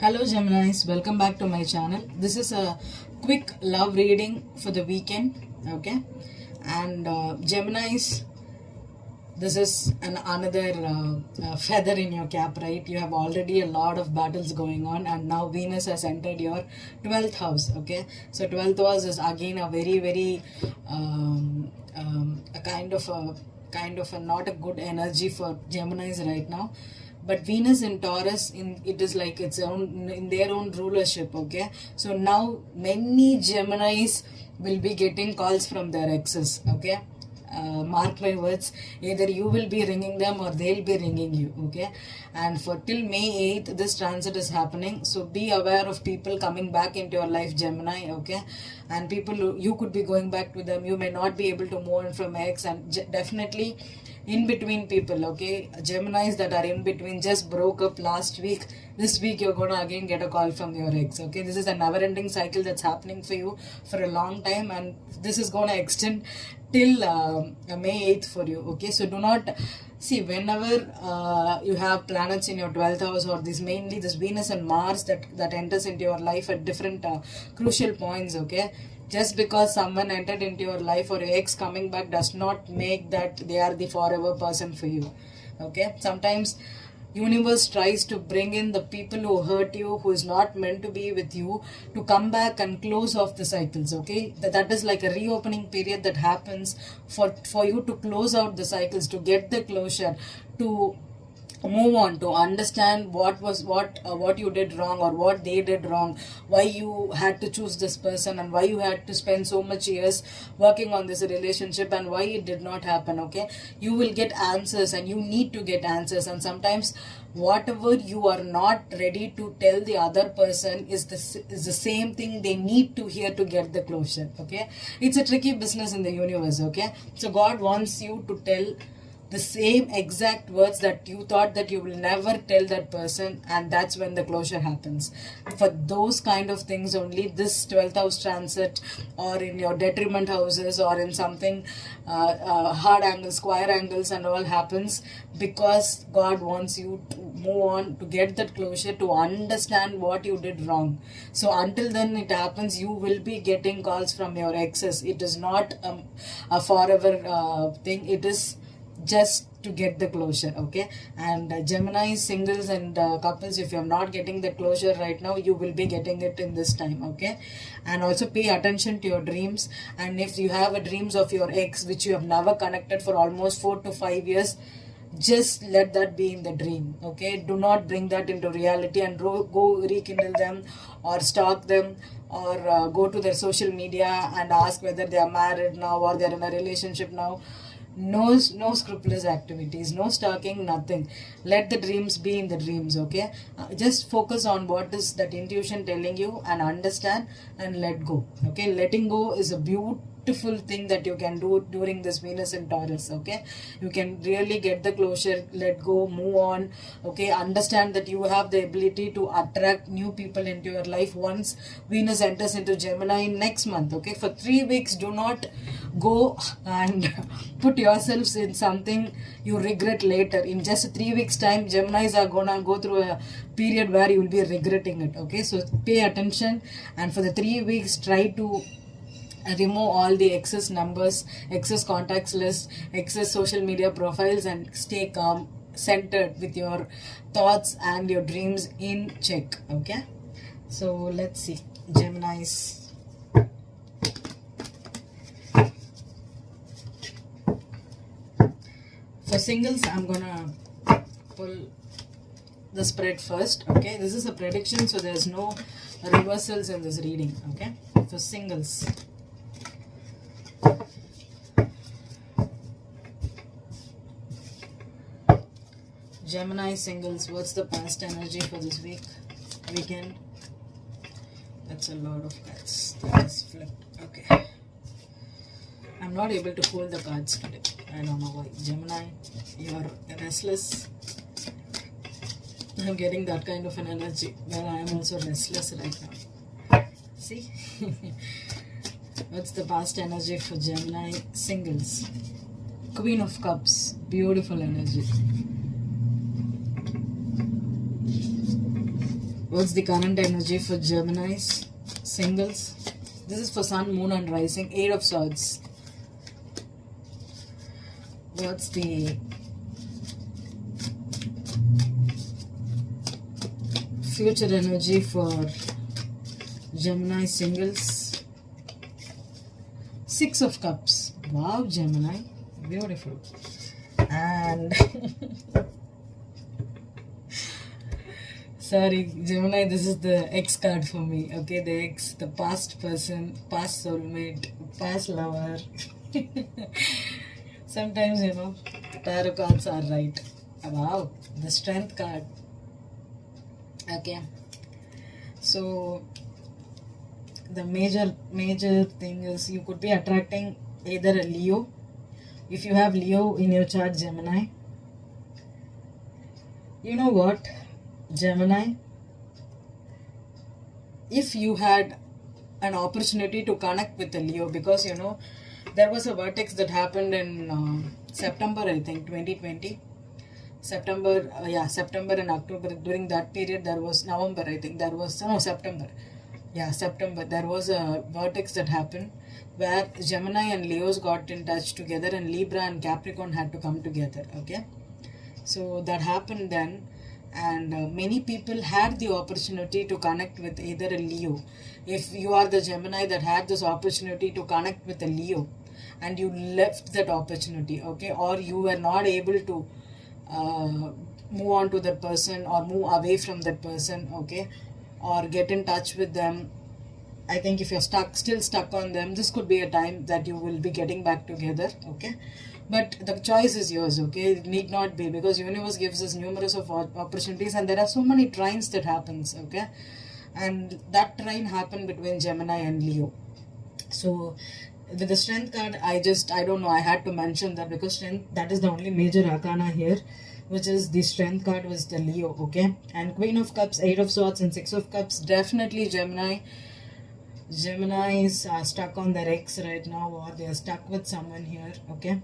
Hello Geminis, welcome back to my channel. This is a quick love reading for the weekend, okay? And Geminis, this is another feather in your cap, right? You have already a lot of battles going on, and now Venus has entered your 12th house, okay? So 12th house is again a very a kind of a not a good energy for Geminis right now. But Venus in Taurus, it is like its own in their own rulership, okay? So now many Geminis will be getting calls from their exes, okay? Mark my words, either you will be ringing them or they'll be ringing you, okay? And for till May 8th this transit is happening, so be aware of people coming back into your life, Gemini, okay? And people you could be going back to them, you may not be able to move on from ex, and definitely in between people, okay? Geminis that are in between just broke up last week, this week you're gonna again get a call from your ex, okay? This is a never ending cycle that's happening for you for a long time, and this is gonna extend till May 8th for you, okay? So do not see, whenever you have planets in your 12th house, or this mainly this Venus and Mars that enters into your life at different crucial points, okay? Just because someone entered into your life or your ex coming back does not make that they are the forever person for you, okay? Sometimes universe tries to bring in the people who hurt you, who is not meant to be with you, to come back and close off the cycles, okay? That is like a reopening period that happens for you to close out the cycles, to get the closure, to move on, to understand what you did wrong or what they did wrong, why you had to choose this person, and why you had to spend so much years working on this relationship, and why it did not happen, okay? You will get answers, and you need to get answers. And sometimes whatever you are not ready to tell the other person is the same thing they need to hear to get the closure, okay? It's a tricky business in the universe, okay? So God wants you to tell the same exact words that you thought that you will never tell that person, and that's when the closure happens. For those kind of things only this 12th house transit, or in your detriment houses, or in something hard angles, square angles and all happens, because God wants you to move on, to get that closure, to understand what you did wrong. So until then it happens, you will be getting calls from your exes. It is not a forever thing. It is just to get the closure, okay? And Gemini singles and couples, if you're not getting the closure right now, you will be getting it in this time, okay? And also pay attention to your dreams. And if you have a dreams of your ex which you have never connected for almost 4 to 5 years, just let that be in the dream, okay? Do not bring that into reality and go rekindle them or stalk them, or go to their social media and ask whether they are married now or they are in a relationship now. No scrupulous activities, no stalking, nothing. Let the dreams be in the dreams, okay? Just focus on what is that intuition telling you, and understand and let go, okay? Letting go is a beautiful thing that you can do during this Venus in Taurus, okay? You can really get the closure, let go, move on, okay? Understand that you have the ability to attract new people into your life once Venus enters into Gemini next month, okay? For 3 weeks, do not go and put yourselves in something you regret later. In just 3 weeks time, Geminis are gonna go through a period where you will be regretting it, okay? So pay attention, and for the 3 weeks try to remove all the excess numbers, excess contacts list, excess social media profiles, and stay calm, centered with your thoughts and your dreams in check, okay? So let's see, Geminis. For singles, I'm gonna pull the spread first, okay? This is a prediction, so there's no reversals in this reading, okay? For singles, Gemini singles, what's the past energy for this weekend? That's a lot of cards. That is flipped, okay. I'm not able to hold the cards today. I don't know why. Gemini, you're restless. I'm getting that kind of an energy. Well, I am also restless right now. See? What's the past energy for Gemini singles? Queen of Cups. Beautiful energy. What's the current energy for Gemini's singles? This is for Sun, Moon and Rising. 8 of Swords. What's the future energy for Gemini singles? 6 of Cups. Wow, Gemini. Beautiful. And sorry, Gemini, this is the X card for me. Okay, the X, the past person, past soulmate, past lover. Sometimes, tarot cards are right. Wow, the Strength card. Okay, so the major thing is you could be attracting either a Leo. If you have Leo in your chart, Gemini, you know what, Gemini, if you had an opportunity to connect with a Leo, because there was a vertex that happened in September, I think, 2020. September and October. During that period, there was November, I think. September. Yeah, September. There was a vertex that happened where Gemini and Leos got in touch together, and Libra and Capricorn had to come together. Okay, so that happened then, and many people had the opportunity to connect with either a Leo. If you are the Gemini that had this opportunity to connect with a Leo, and you left that opportunity, okay, or you were not able to move on to that person or move away from that person, okay, or get in touch with them. I think if you're still stuck on them, this could be a time that you will be getting back together, okay. But the choice is yours, okay. It need not be, because universe gives us numerous of opportunities, and there are so many trines that happens, okay. And that trine happened between Gemini and Leo. So with the Strength card, I don't know, I had to mention that, because Strength, that is the only major arcana here, which is the Strength card was the Leo, okay. And Queen of Cups, 8 of Swords and 6 of Cups. Definitely Geminis are stuck on their ex right now, or they are stuck with someone here, okay.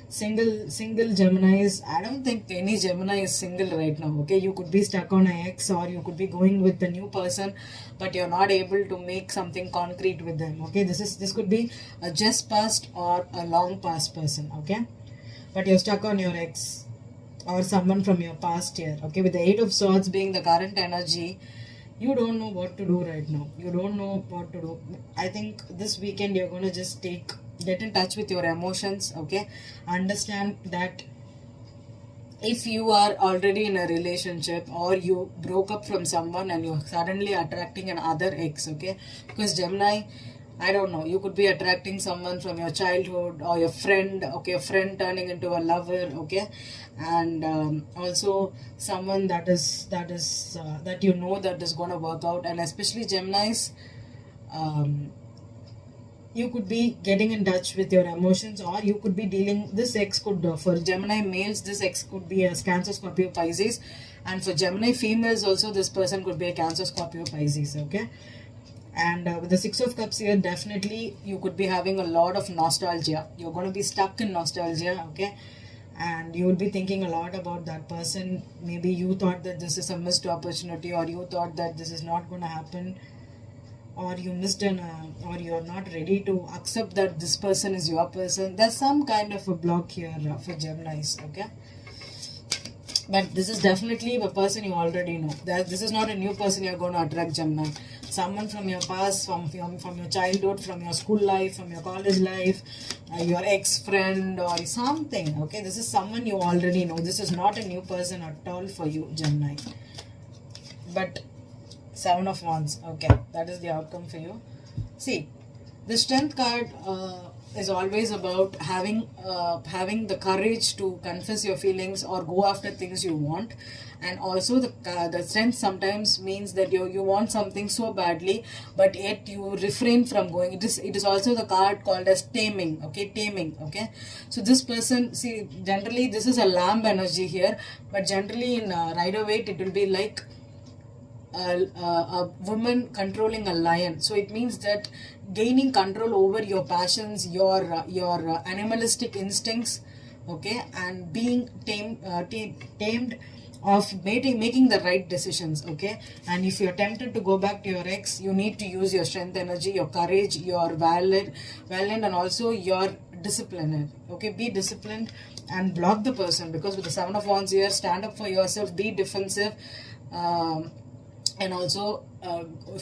Single Geminis, I don't think any Gemini is single right now, okay. You could be stuck on an ex, or you could be going with a new person, but you're not able to make something concrete with them, okay. This could be a just past or a long past person, okay. But you're stuck on your ex or someone from your past here, okay. With the 8 of Swords being the current energy, you don't know what to do right now. You don't know what to do. I think this weekend you're going to just get in touch with your emotions, okay. Understand that if you are already in a relationship, or you broke up from someone and you're suddenly attracting another ex, okay. Because Gemini, I don't know, you could be attracting someone from your childhood or your friend, okay, a friend turning into a lover, okay. And also someone that is that is going to work out. And especially Geminis, you could be getting in touch with your emotions, or you could be dealing, this ex could, for Gemini males, this ex could be a Cancer, Scorpio, Pisces, and for Gemini females also, this person could be a Cancer, Scorpio, Pisces, okay. And with the 6 of Cups here, definitely you could be having a lot of nostalgia. You're going to be stuck in nostalgia, okay. And you would be thinking a lot about that person. Maybe you thought that this is a missed opportunity, or you thought that this is not going to happen, or you missed or you're not ready to accept that this person is your person. There's some kind of a block here for Geminis, okay. But this is definitely a person you already know. This is not a new person you're going to attract, Gemini. Someone from your past, from your childhood, from your school life, from your college life, your ex-friend or something, okay. This is someone you already know. This is not a new person at all for you, Gemini. But 7 of Wands, okay, that is the outcome for you. See, the Strength card is always about having the courage to confess your feelings or go after things you want. And also the Strength sometimes means that you want something so badly, but yet you refrain from going. It is also the card called as taming, okay, taming, okay. So this person, see, generally this is a lamb energy here, but generally in Rider-Waite it will be like a woman controlling a lion. So it means that gaining control over your passions, your animalistic instincts, okay, and being tamed of making the right decisions, okay? And if you're tempted to go back to your ex, you need to use your strength energy, your courage, your valiant, and also your discipline, okay? Be disciplined and block the person, because with the Seven of Wands here, stand up for yourself, be defensive, and also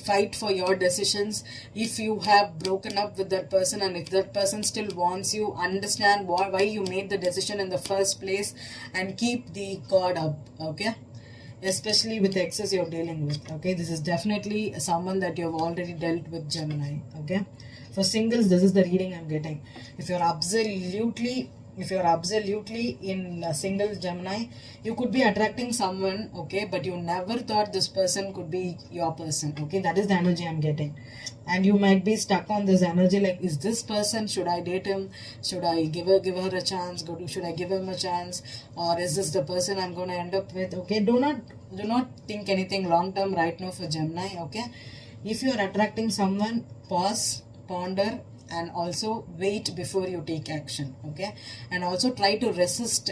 fight for your decisions. If you have broken up with that person and if that person still wants you, understand why you made the decision in the first place, and keep the guard up, okay? Especially with the exes you're dealing with, okay? This is definitely someone that you've already dealt with, Gemini, okay? For singles, this is the reading I'm getting. If you're absolutely in a single, Gemini, you could be attracting someone, okay, but you never thought this person could be your person, okay? That is the energy I'm getting. And you might be stuck on this energy like, is this person, should I date him, should I give her a chance, should I give him a chance, or is this the person I'm going to end up with, okay? Do not think anything long term right now for Gemini, okay? If you are attracting someone, pause, ponder, and also wait before you take action, okay? And also try to resist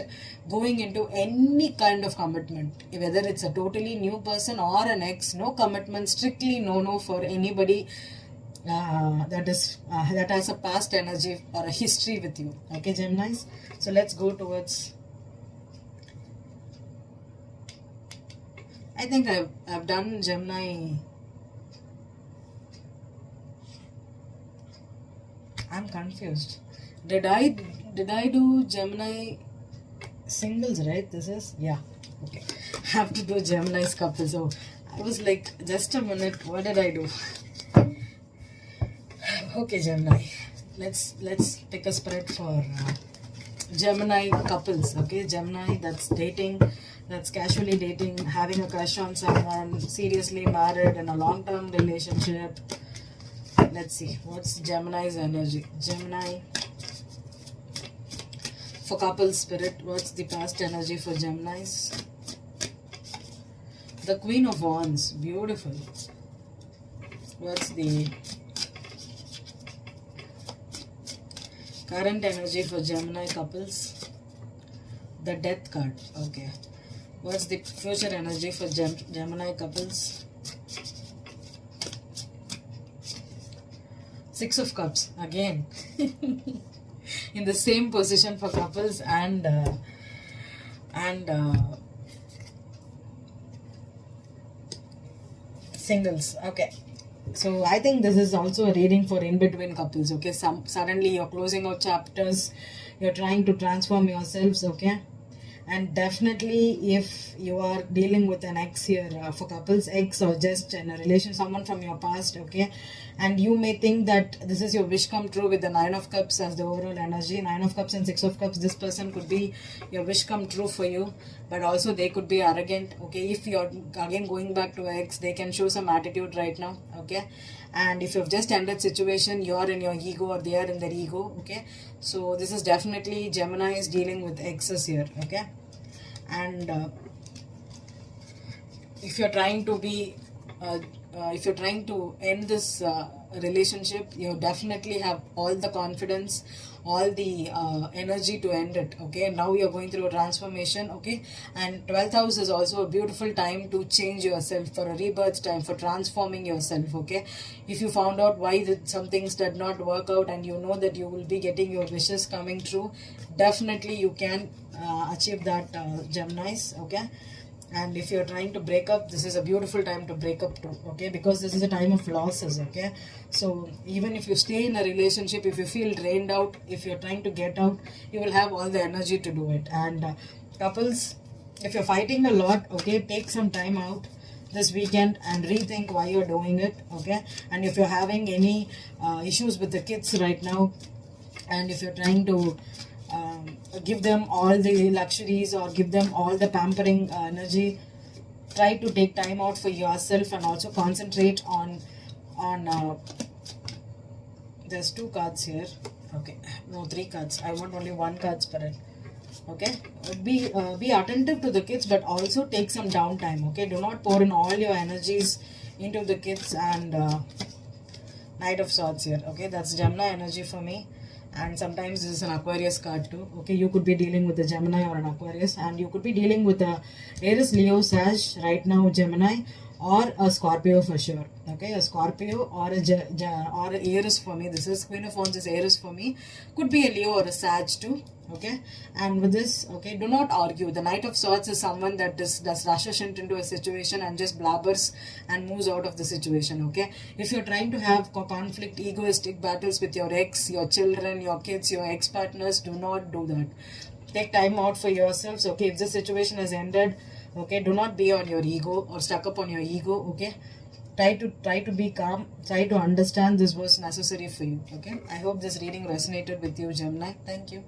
going into any kind of commitment, whether it's a totally new person or an ex. No commitment, strictly no for anybody that has a past energy or a history with you, okay, Geminis? So let's go towards, I think I've done Gemini. I'm confused. Did I do Gemini singles, right? This is, yeah, okay. I have to do Gemini's couple. So I was like, just a minute, what did I do? Okay, Gemini, let's pick a spread for Gemini couples, okay? Gemini that's dating, that's casually dating, having a crush on someone, seriously married, in a long-term relationship. Let's see, what's Gemini's energy? Gemini, for couple spirit, what's the past energy for Geminis? The Queen of Wands, beautiful. What's the current energy for Gemini couples? The Death card, okay. What's the future energy for Gemini couples? Six of Cups, again. In the same position for couples and singles, okay. So I think this is also a reading for in-between couples, okay? Suddenly you're closing out chapters, you're trying to transform yourselves, okay? And definitely if you are dealing with an ex here, for couples, ex or just in a relation, someone from your past, okay? And you may think that this is your wish come true with the Nine of Cups as the overall energy. Nine of Cups and Six of Cups, this person could be your wish come true for you, but also they could be arrogant, okay? If you're again going back to ex, they can show some attitude right now, okay? And if you've just ended situation, you're in your ego or they are in their ego, okay? So this is definitely Gemini is dealing with exes here, okay? And if you're trying to be if you're trying to end this relationship, you definitely have all the confidence, all the energy to end it, okay? Now you're going through a transformation, okay? And 12th house is also a beautiful time to change yourself, for a rebirth time, for transforming yourself, okay? If you found out why some things did not work out and you know that you will be getting your wishes coming true, definitely you can achieve that, Geminis, okay? And if you're trying to break up, this is a beautiful time to break up too, okay? Because this is a time of losses, okay? So even if you stay in a relationship, if you feel drained out, if you're trying to get out, you will have all the energy to do it. And couples, if you're fighting a lot, okay, take some time out this weekend and rethink why you're doing it, okay? And if you're having any issues with the kids right now, and if you're trying to give them all the luxuries or give them all the pampering energy, try to take time out for yourself and also concentrate on there's two cards here, okay, no, three cards. I want only one card spirit, okay? Be attentive to the kids, but also take some downtime, okay? Do not pour in all your energies into the kids. And Knight of Swords here, okay? That's Gemini energy for me. and sometimes this is an Aquarius card too. Okay, you could be dealing with a Gemini or an Aquarius, and you could be dealing with a Aries, Leo, Sag right now, Gemini, or a Scorpio for sure. Okay, a Scorpio or or a Aries for me. This is Queen of Wands is Aries for me. Could be a Leo or a Sag too. Okay, and with this, okay, do not argue. The Knight of Swords is someone that does rushes into a situation and just blabbers and moves out of the situation. Okay, if you're trying to have conflict, egoistic battles with your ex, your children, your kids, your ex-partners, do not do that. Take time out for yourselves. Okay, if the situation has ended, okay, do not be on your ego or stuck up on your ego. Okay, try to be calm, try to understand this was necessary for you. Okay, I hope this reading resonated with you, Gemini. Thank you.